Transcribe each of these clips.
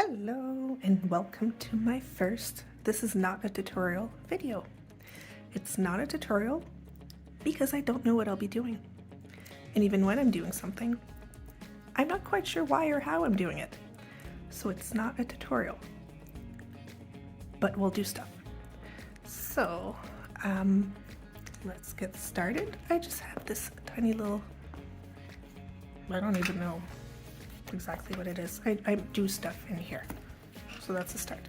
Hello and welcome to my first, this is not a tutorial video. It's not a tutorial because I don't know what I'll be doing. And even when I'm doing something, I'm not quite sure why or how I'm doing it. So it's not a tutorial, but we'll do stuff. So, let's get started. I just have this tiny little, I don't even know exactly what it is. I do stuff in here, so that's a start.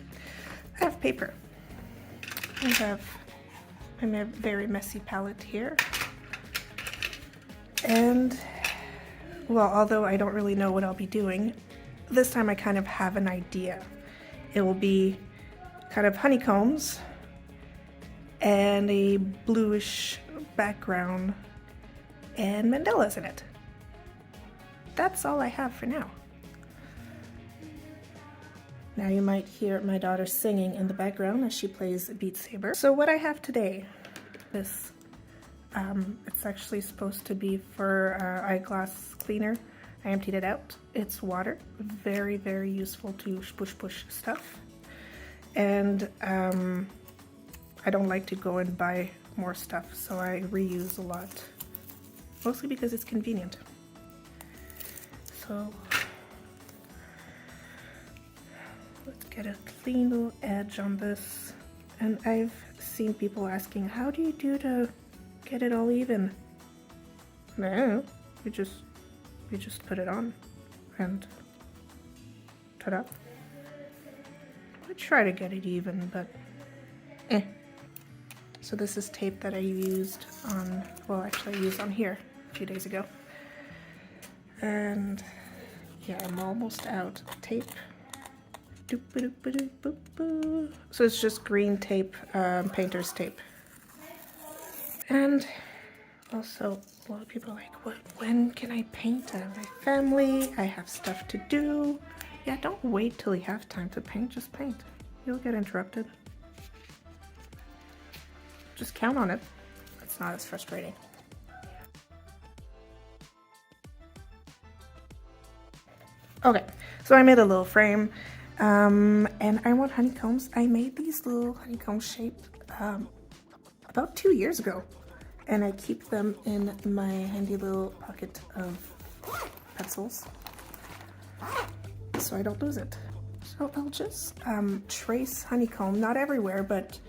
I have paper. I have my very messy palette here, and well, although I don't really know what I'll be doing, this time I kind of have an idea. It will be kind of honeycombs and a bluish background and mandalas in it. That's all I have for now. Now you might hear my daughter singing in the background as she plays Beat Saber. So what I have today, this, it's actually supposed to be for eyeglass cleaner. I emptied it out. It's water, very, very useful to push stuff. And I don't like to go and buy more stuff, so I reuse a lot, mostly because it's convenient. So let's get a clean little edge on this. And I've seen people asking, how do you do to get it all even? No, you just put it on and ta-da. I try to get it even, but So this is tape that I used on, well, actually I used on here a few days ago. And yeah, I'm almost out of tape. So it's just green tape, painter's tape. And also, a lot of people are like, when can I paint? I have my family, I have stuff to do. Yeah, don't wait till you have time to paint, just paint. You'll get interrupted. Just count on it. It's not as frustrating. Okay, so I made a little frame, and I want honeycombs. I made these little honeycomb shaped about 2 years ago, and I keep them in my handy little pocket of pencils, so I don't lose it. So I'll just trace honeycomb, not everywhere, but,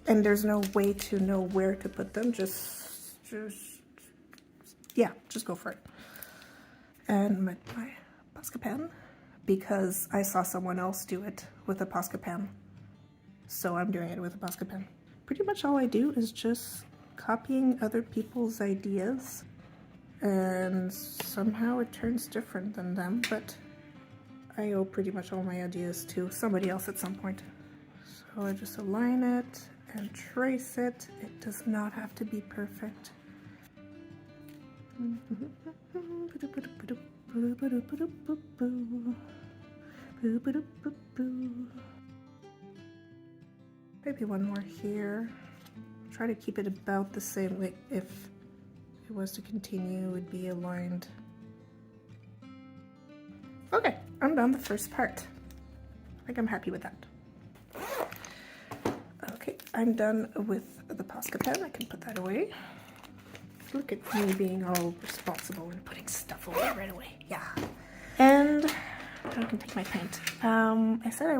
and there's no way to know where to put them, just go for it. And my Posca pen, because I saw someone else do it with a Posca pen, so I'm doing it with a Posca pen. Pretty much all I do is just copying other people's ideas, and somehow it turns different than them, but I owe pretty much all my ideas to somebody else at some point. So I just align it and trace it. It does not have to be perfect. Maybe one more here. Try to keep it about the same, like if it was to continue, it would be aligned. Okay, I'm done the first part. I think I'm happy with that. Okay, I'm done with the Posca pen. I can put that away. Look at me being all responsible and putting stuff away right away. Yeah. And I can take my paint. I said I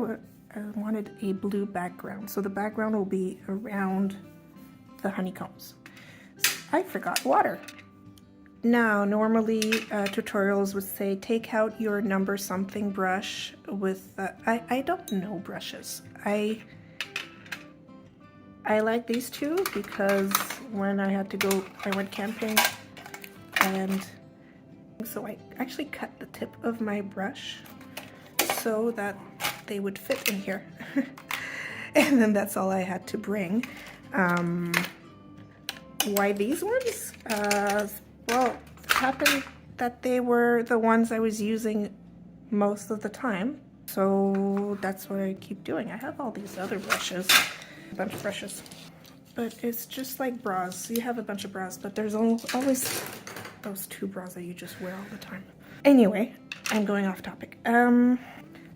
wanted a blue background, so the background will be around the honeycombs. I forgot water. Now, normally tutorials would say take out your number something brush with, I don't know brushes. I like these two because when I had to go, I went camping, and so I actually cut the tip of my brush so that they would fit in here. And then that's all I had to bring. Why these ones? Well, it happened that they were the ones I was using most of the time, so that's what I keep doing. I have all these other brushes, a bunch of brushes, but it's just like bras. So you have a bunch of bras, but there's always those two bras that you just wear all the time. Anyway, I'm going off topic.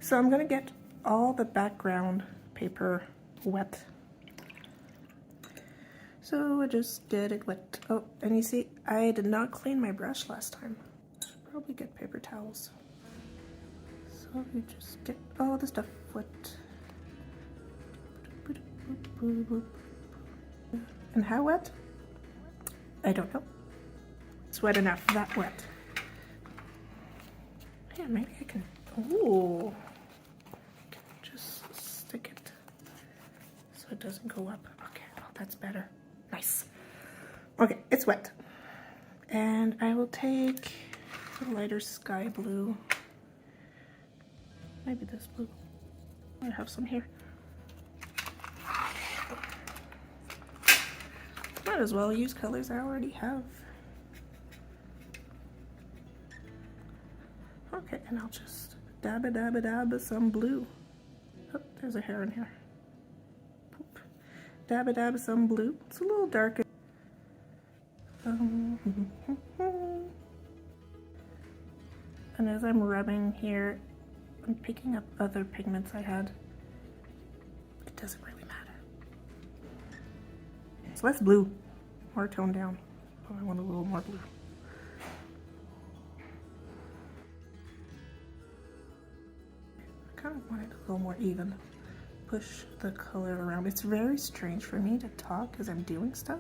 So I'm gonna get all the background paper wet. So I just get it wet. Oh, and you see, I did not clean my brush last time. Should probably get paper towels. So you just get all the stuff wet. And how wet? I don't know. It's wet enough, that wet. Yeah, maybe I can, ooh. Just stick it so it doesn't go up. Okay, well, that's better. Nice. Okay, it's wet. And I will take the lighter sky blue. Maybe this blue. I have some here. Might as well use colors I already have. Okay, and I'll just dab some blue. Oh, there's a hair in here. Poop. Dab some blue. It's a little darker. And as I'm rubbing here, I'm picking up other pigments I had. It doesn't really matter. It's less blue, more toned down. Oh, I want a little more blue. I kind of want it a little more even. Push the color around. It's very strange for me to talk as I'm doing stuff.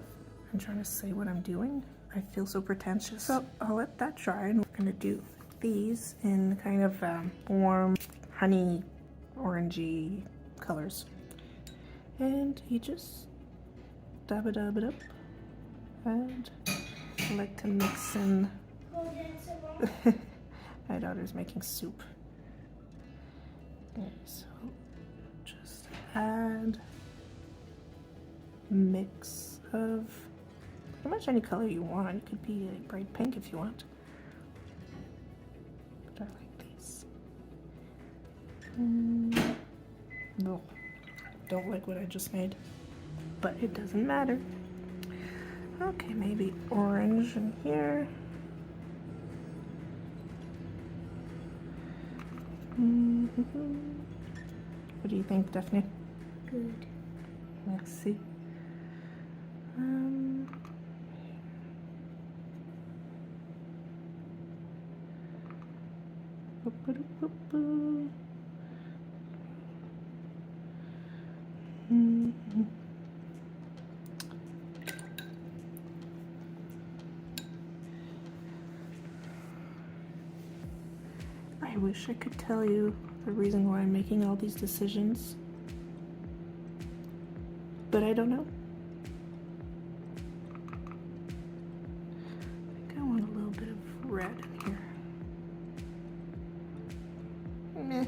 I'm trying to say what I'm doing. I feel so pretentious. So I'll let that dry, and we're gonna do these in kind of warm, honey, orangey colors. And you just dab it up. And I like to mix in. My daughter's making soup. Okay, so just add mix of pretty much any color you want. It could be like bright pink if you want. But I like these. No, don't like what I just made, but it doesn't matter. Okay, maybe orange in here. What do you think, Daphne? Good. Merci. I wish I could tell you the reason why I'm making all these decisions, but I don't know. I think I want a little bit of red in here. Meh.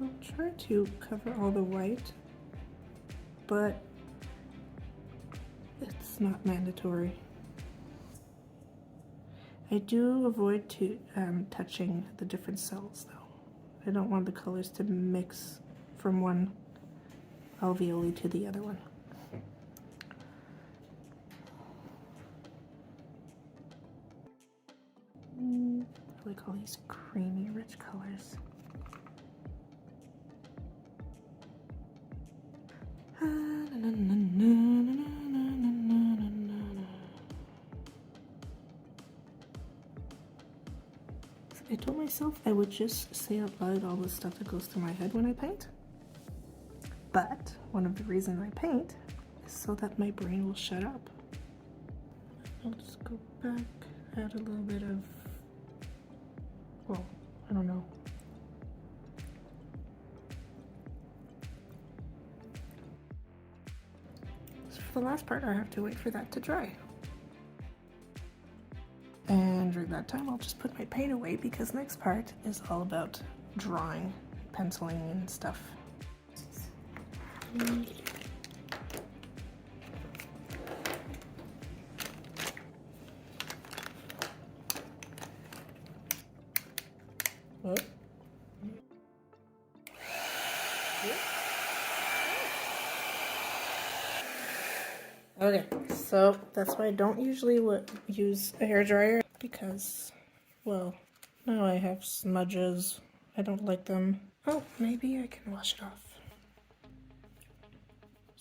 I'll try to cover all the white, but it's not mandatory. I do avoid touching the different cells though. I don't want the colors to mix from one alveoli to the other one. I like all these creamy, rich colors. I told myself I would just say out loud all the stuff that goes through my head when I paint. But one of the reasons I paint is so that my brain will shut up. I'll just go back, add a little bit of, well, I don't know. So for the last part, I have to wait for that to dry. And during that time, I'll just put my paint away because next part is all about drawing, penciling and stuff. Oh. Okay, so that's why I don't usually use a hairdryer because, well, now I have smudges. I don't like them. Oh, maybe I can wash it off.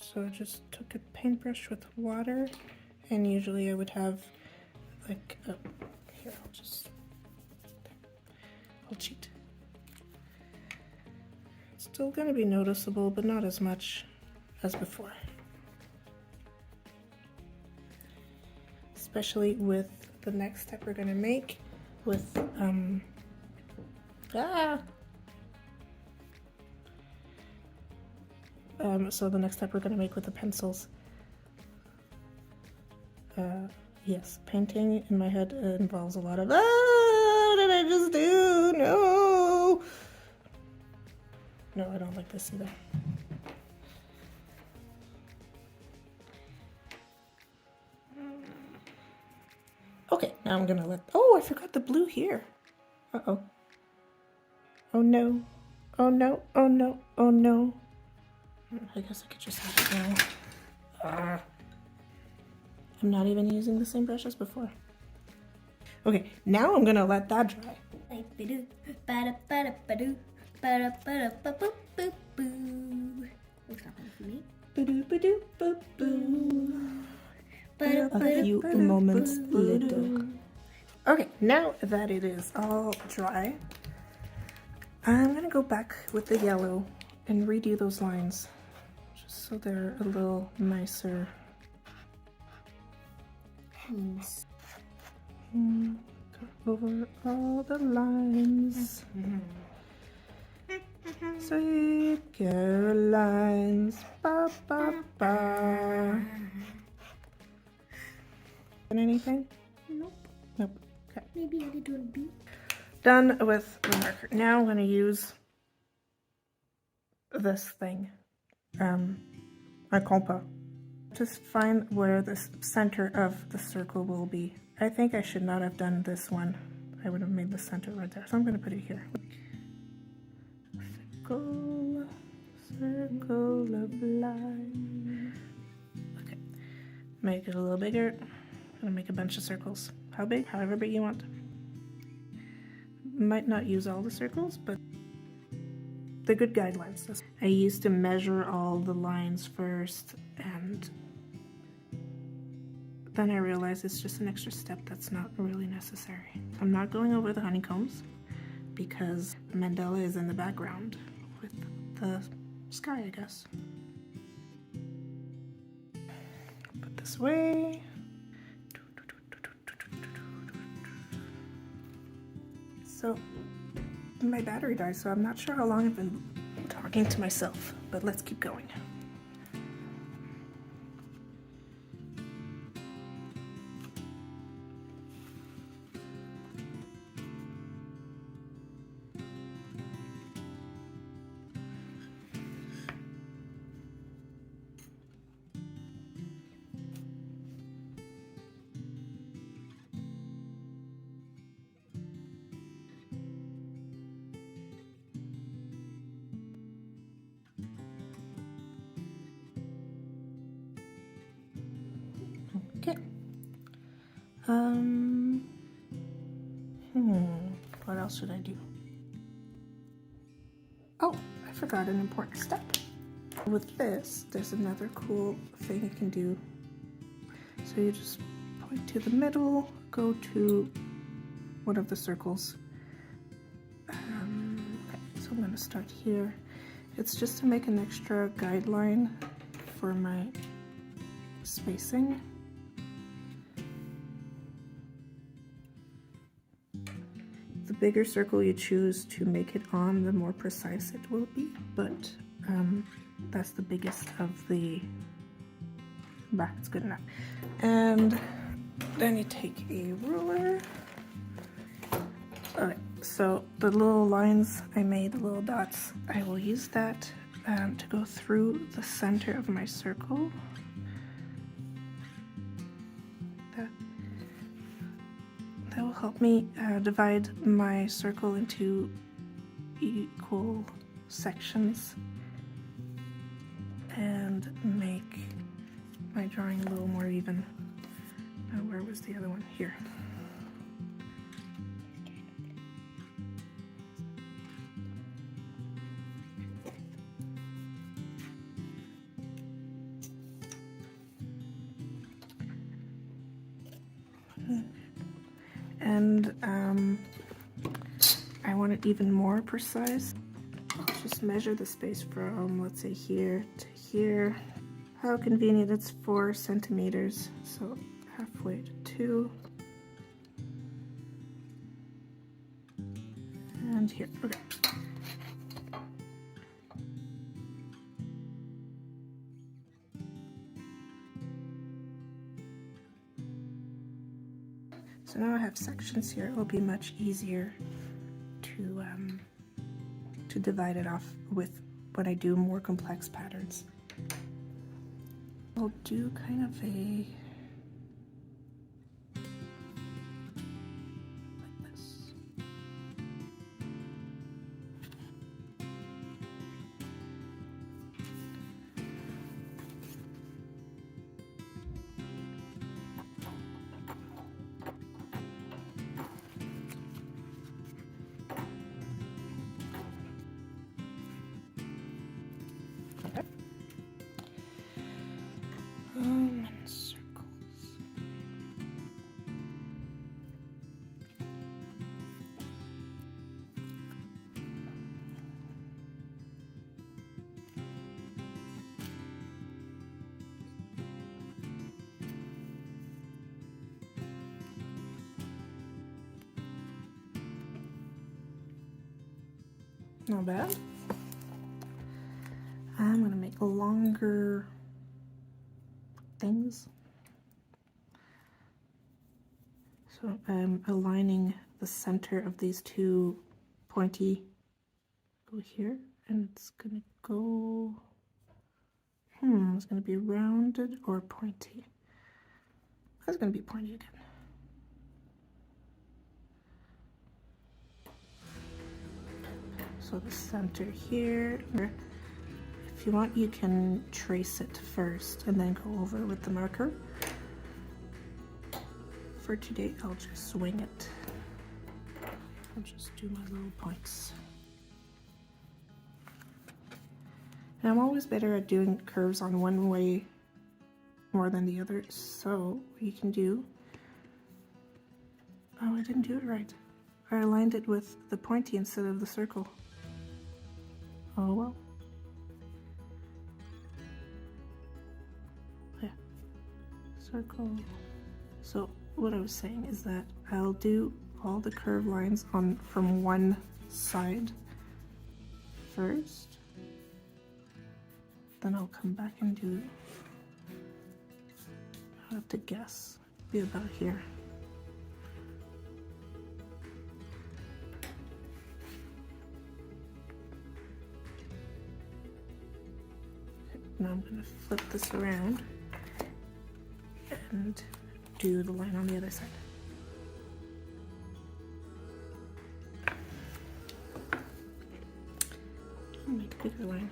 So I just took a paintbrush with water, and usually I would have like a, here, I'll cheat. It's still gonna be noticeable, but not as much as before. Especially with the next step we're gonna make with, so the next step we're gonna make with the pencils. Yes, painting in my head involves a lot of, what did I just do? No! No, I don't like this either. Okay, now I'm gonna oh, I forgot the blue here. Uh-oh. Oh no. Oh no, oh no, oh no. I guess I could just have it now. I'm not even using the same brush as before. Okay, now I'm gonna let that dry. A few moments later. Okay, now that it is all dry, I'm gonna go back with the yellow and redo those lines just so they're a little nicer. Go over all the lines. Sweet Carolines, ba ba ba. Anything? Nope. Nope. Okay. Maybe I did one B. Done with the marker. Now I'm going to use this thing, a compa. Just find where the center of the circle will be. I think I should not have done this one. I would have made the center right there. So I'm going to put it here. Circle, circle of life. Okay, make it a little bigger. I'm going to make a bunch of circles. How big? However big you want. Might not use all the circles, but they're good guidelines. I used to measure all the lines first, and then I realized it's just an extra step that's not really necessary. I'm not going over the honeycombs because the mandala is in the background with the sky, I guess. Put this away. So my battery died, so I'm not sure how long I've been talking to myself, but let's keep going. Okay. What else should I do? Oh, I forgot an important step. With this, there's another cool thing you can do. So you just point to the middle, go to one of the circles. Okay, so I'm gonna start here. It's just to make an extra guideline for my spacing. The bigger circle you choose to make it on, the more precise it will be, but that's the biggest of the back. It's good enough. And then you take a ruler. Okay, so the little lines I made, the little dots, I will use that to go through the center of my circle. That will help me divide my circle into equal sections and make my my drawing a little more even. Now, where was the other one? Here. And I want it even more precise. Just measure the space from, let's say, here to here. How convenient, it's 4 centimeters, so halfway to 2. And here, okay. So now I have sections here. It will be much easier to divide it off with when I do more complex patterns. I'll do kind of a like this. Circles. Not bad. I'm gonna make longer things. So I'm aligning the center of these two pointy go here, and it's gonna go, it's gonna be rounded or pointy. That's gonna be pointy again. So the center here, if you want, you can trace it first and then go over with the marker. For today, I'll just swing it. I'll just do my little points. And I'm always better at doing curves on one way more than the other. So what you can do, oh, I didn't do it right. I aligned it with the pointy instead of the circle. Oh well. Yeah, circle. So what I was saying is that I'll do all the curved lines on from one side first, then I'll come back and do, I have to guess, be about here. Now I'm going to flip this around and do the line on the other side. I'll make a bigger line.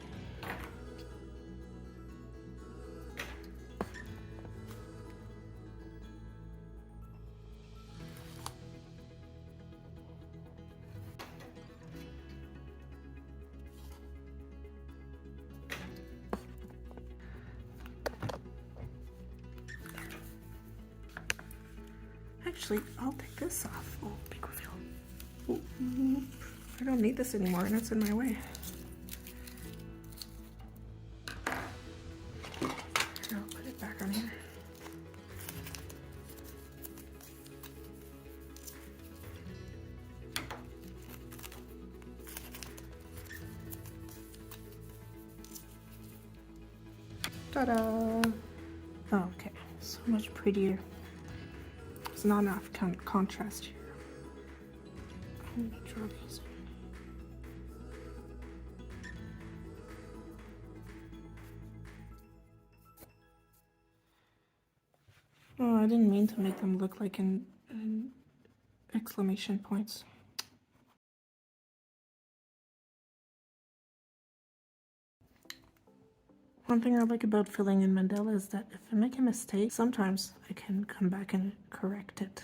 Actually, I'll take this off. Oh, big reveal. Oh, I don't need this anymore, and it's in my way. Here, I'll put it back on here. Ta-da! Oh, okay, so much prettier. There's not enough contrast here. I'm gonna draw these. Oh, I didn't mean to make them look like an exclamation points. One thing I like about filling in mandala is that if I make a mistake, sometimes I can come back and correct it.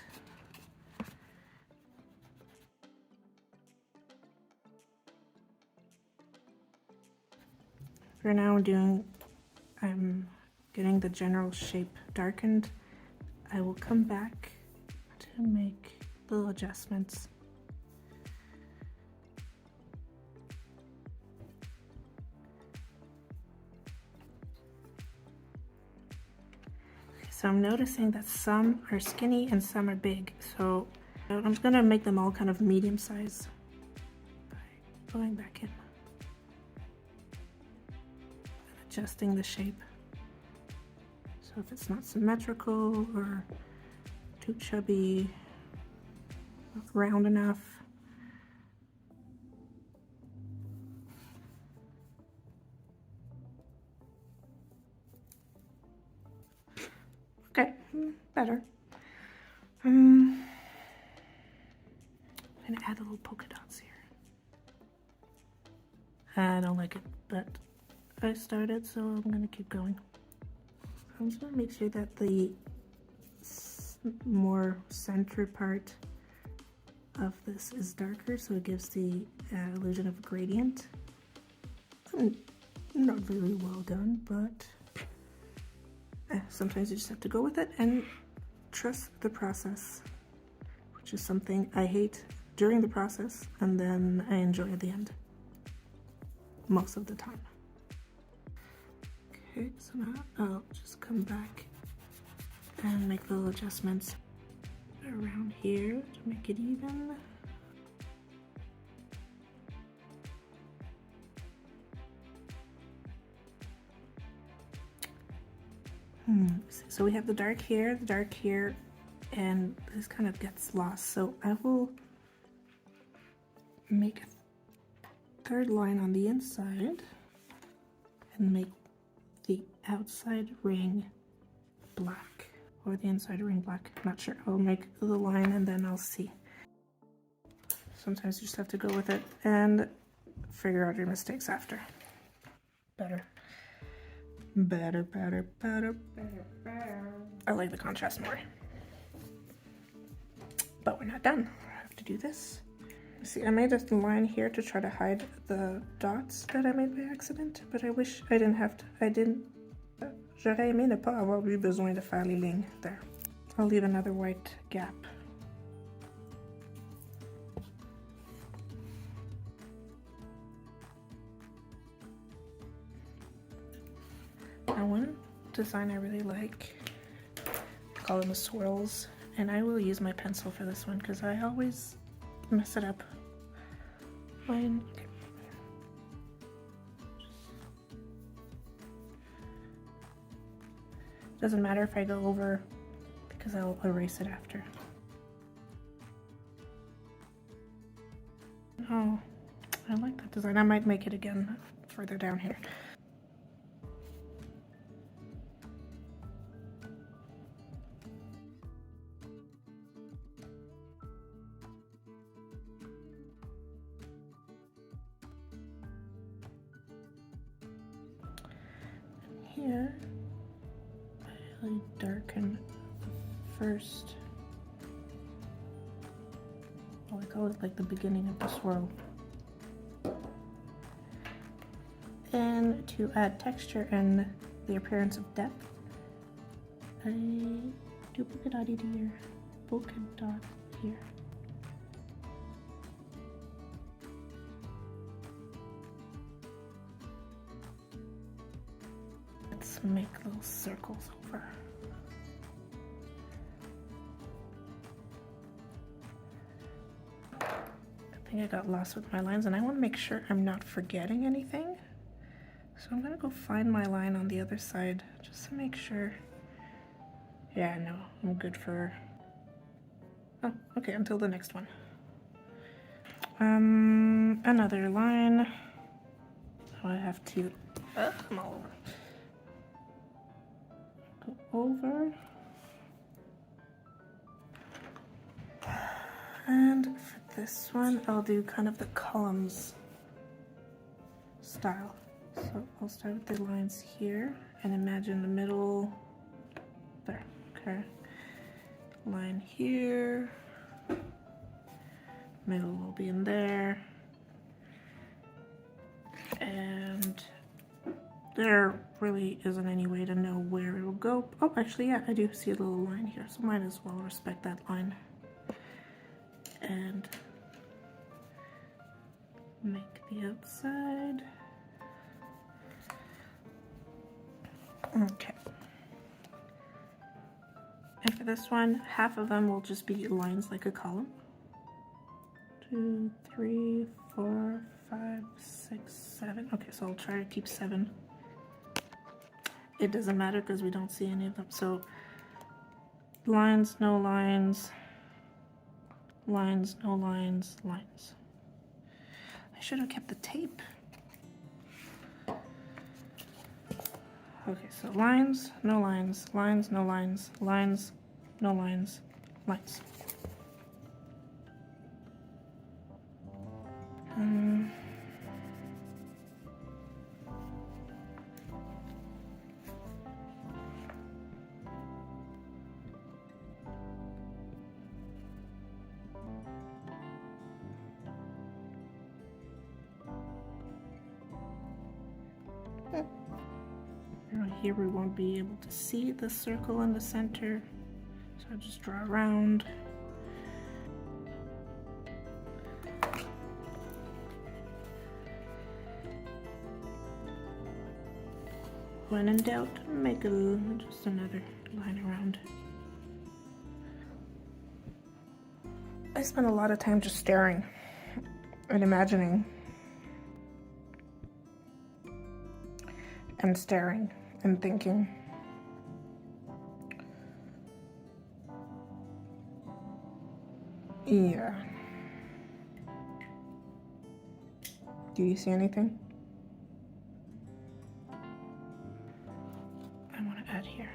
For now I'm getting the general shape darkened. I will come back to make little adjustments. So I'm noticing that some are skinny and some are big. So I'm just gonna make them all kind of medium size by going back in and adjusting the shape. So if it's not symmetrical or too chubby, not round enough. Okay, better. I'm gonna add a little polka dots here. I don't like it, but I started, so I'm gonna keep going. I'm just gonna make sure that the more center part of this is darker, so it gives the illusion of a gradient. Not very well done, but sometimes you just have to go with it and trust the process, which is something I hate during the process and then I enjoy at the end most of the time. Okay, so now I'll just come back and make little adjustments around here to make it even. So we have the dark here, and this kind of gets lost. So I will make a third line on the inside and make the outside ring black, or the inside ring black. I'm not sure. I'll make the line and then I'll see. Sometimes you just have to go with it and figure out your mistakes after. Better. I like the contrast more. But we're not done. I have to do this. See, I made a line here to try to hide the dots that I made by accident, but I wish I didn't have to. J'aurais aimé ne pas avoir eu besoin de faire les lignes there. I'll leave another white gap. Now one design I really like, I call them the swirls, and I will use my pencil for this one because I always mess it up. Fine. Okay. Doesn't matter if I go over because I'll erase it after. Oh, I like that design. I might make it again further down here. Here, I really darken the first, I call it like the beginning of the swirl. And to add texture and the appearance of depth, I do polka dot here, polka dot here. Let's make little circles over. I think I got lost with my lines and I want to make sure I'm not forgetting anything. So I'm gonna go find my line on the other side just to make sure. Yeah, no, I'm good for, oh, okay, until the next one. Another line. Oh, I have to, come all over. Go over. And for this one, I'll do kind of the columns style. So So I'll start with the lines here and imagine the middle there. Okay. Line here. Middle will be in there. And there really isn't any way to know where it will go. Oh, actually, yeah, I do see a little line here, so might as well respect that line. And make the outside. Okay. And for this one, half of them will just be lines like a column. 2, 3, 4, 5, 6, 7. Okay, so I'll try to keep 7. It doesn't matter because we don't see any of them. So lines, no lines, lines, no lines, lines. I should have kept the tape. Okay, so lines, no lines, lines, no lines, lines, no lines, lines. Here we won't be able to see the circle in the center, so I'll just draw around. When in doubt, make just another line around. I spend a lot of time just staring and imagining and staring and thinking. Yeah. Do you see anything? I want to add here.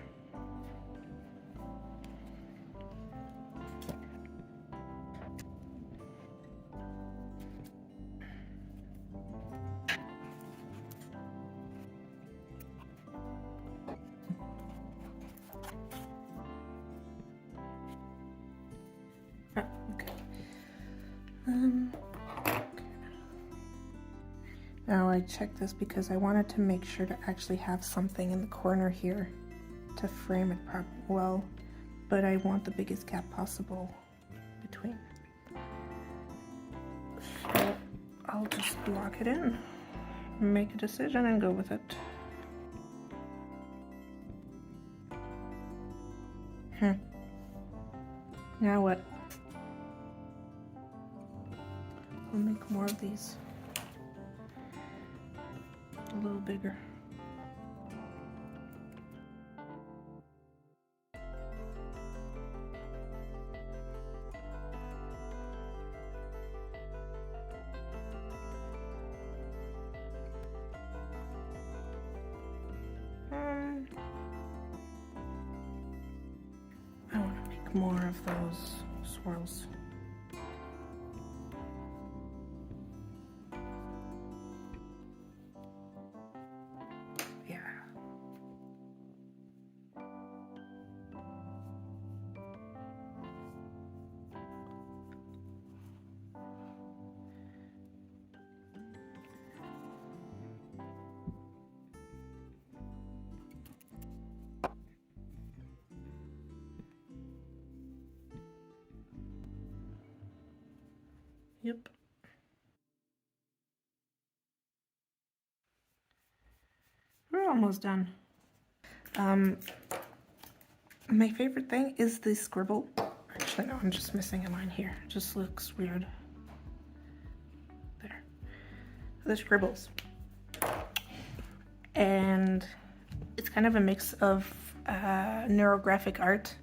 Now I checked this because I wanted to make sure to actually have something in the corner here to frame it well, but I want the biggest gap possible between. So I'll just block it in, make a decision and go with it. Now what? I'll make more of these. A little bigger. I want to make more of those swirls. Yep. We're almost done. My favorite thing is the scribble. Actually, no, I'm just missing a line here. It just looks weird. There. The scribbles. And it's kind of a mix of neurographic art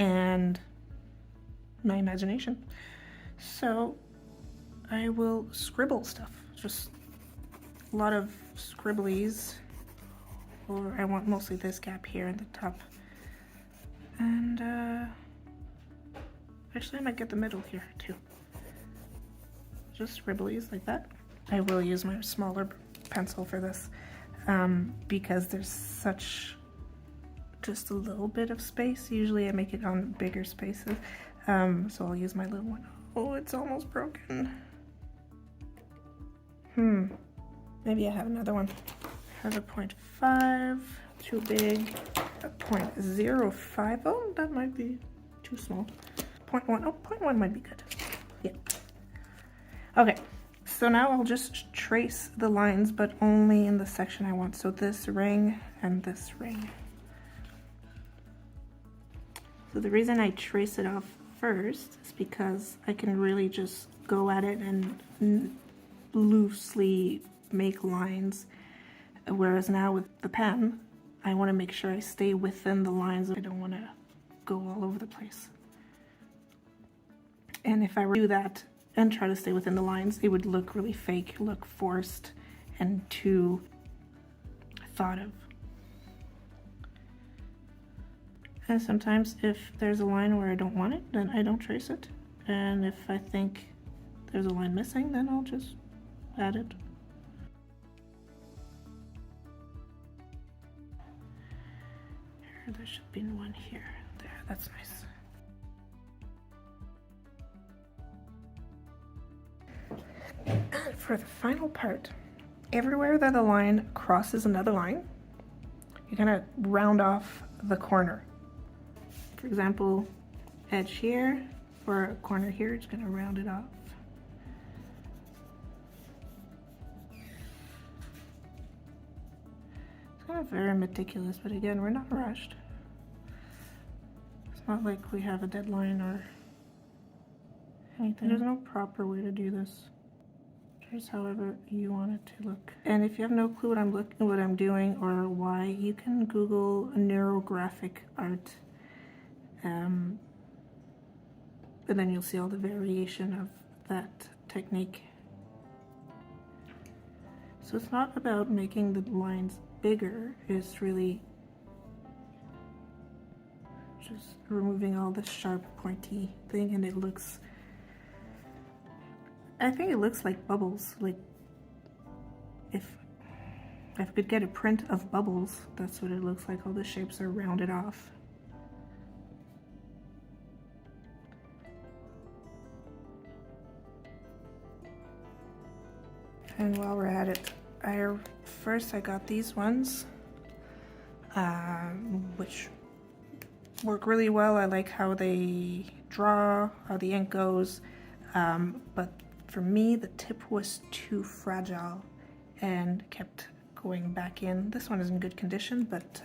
and my imagination. So I will scribble stuff, just a lot of scribblies, or I want mostly this gap here in the top. And actually I might get the middle here too. Just scribblies like that. I will use my smaller pencil for this because there's just a little bit of space. Usually I make it on bigger spaces, so I'll use my little one. Oh, it's almost broken. Maybe I have another one. I have a 0.5, too big. A 0.05, oh, that might be too small. 0.1, oh, 0.1 might be good. Yeah. Okay, so now I'll just trace the lines, but only in the section I want. So this ring and this ring. So the reason I trace it off first is because I can really just go at it and loosely make lines, whereas now with the pen I want to make sure I stay within the lines. I don't want to go all over the place, and if I were to do that and try to stay within the lines, it would look really fake, look forced and too thought of. And sometimes if there's a line where I don't want it, then I don't trace it, and if I think there's a line missing, then I'll just add it. There should be one here. There, that's nice. And for the final part, everywhere that a line crosses another line, you're gonna round off the corner. For example, edge here or a corner here, just gonna round it off. It's kind of very meticulous, but again, we're not rushed. It's not like we have a deadline or anything. There's no proper way to do this. Just however you want it to look. And if you have no clue what I'm doing or why, you can Google neurographic art. And then you'll see all the variation of that technique. So it's not about making the lines bigger, it's really just removing all the sharp pointy thing, and it looks, I think it looks like bubbles. Like if I could get a print of bubbles, that's what it looks like. All the shapes are rounded off. And while we're at it, first I got these ones, which work really well. I like how they draw, how the ink goes, but for me the tip was too fragile and kept going back in. This one is in good condition, but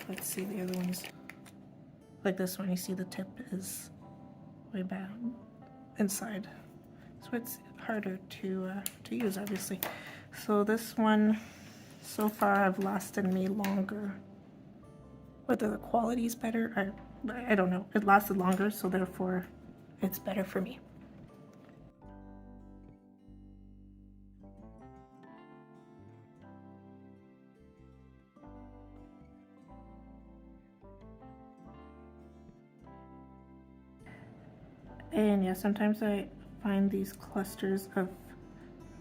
let's see the other ones. Like this one, you see the tip is way back inside, so it's harder to use, obviously. So this one so far have lasted me longer. Whether the quality is better, I don't know. It lasted longer, so therefore it's better for me. And yeah, sometimes I find these clusters of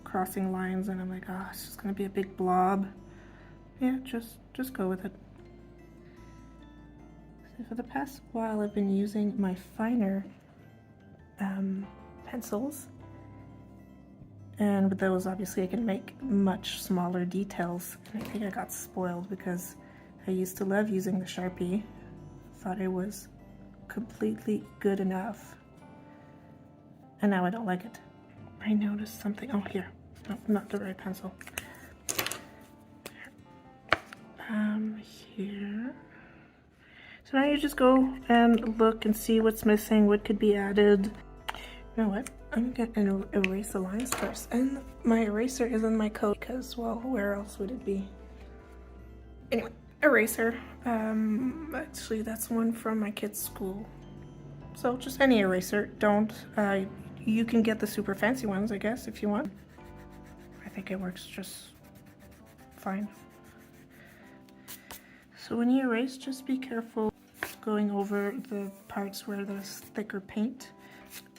crossing lines and I'm like, oh, it's just gonna be a big blob. Yeah, just go with it. So for the past while I've been using my finer pencils, and with those obviously I can make much smaller details, and I think I got spoiled because I used to love using the Sharpie. Thought it was completely good enough, and now I don't like it. I noticed something. Oh, here. No, not the right pencil. Here. So now you just go and look and see what's missing, what could be added. You know what? I'm gonna erase the lines first. And my eraser is in my coat because, well, where else would it be? Anyway, eraser. Actually, that's one from my kid's school. So just any eraser. Don't. You can get the super fancy ones, I guess, if you want. I think it works just fine. So when you erase, just be careful going over the parts where there's thicker paint,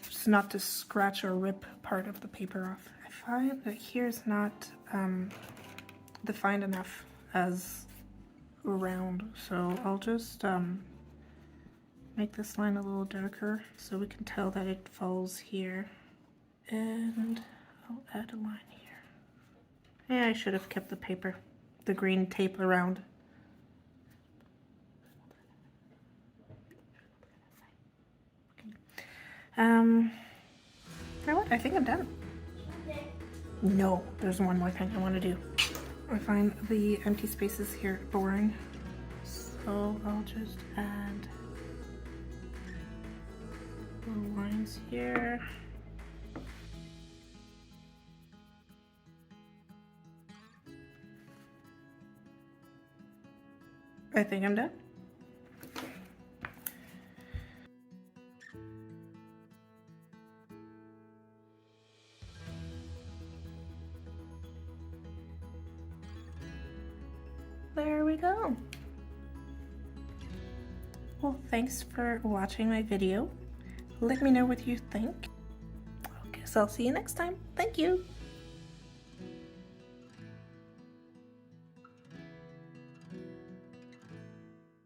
just not to scratch or rip part of the paper off. find that here's not defined enough as round, so I'll just make this line a little darker so we can tell that it falls here. And I'll add a line here. Yeah, I should have kept the paper, the green tape around. You know what? I think I'm done. No, there's one more thing I want to do. I find the empty spaces here boring, so I'll just add little lines here. I think I'm done. There we go. Well, thanks for watching my video. Let me know what you think. I guess I'll see you next time. Thank you.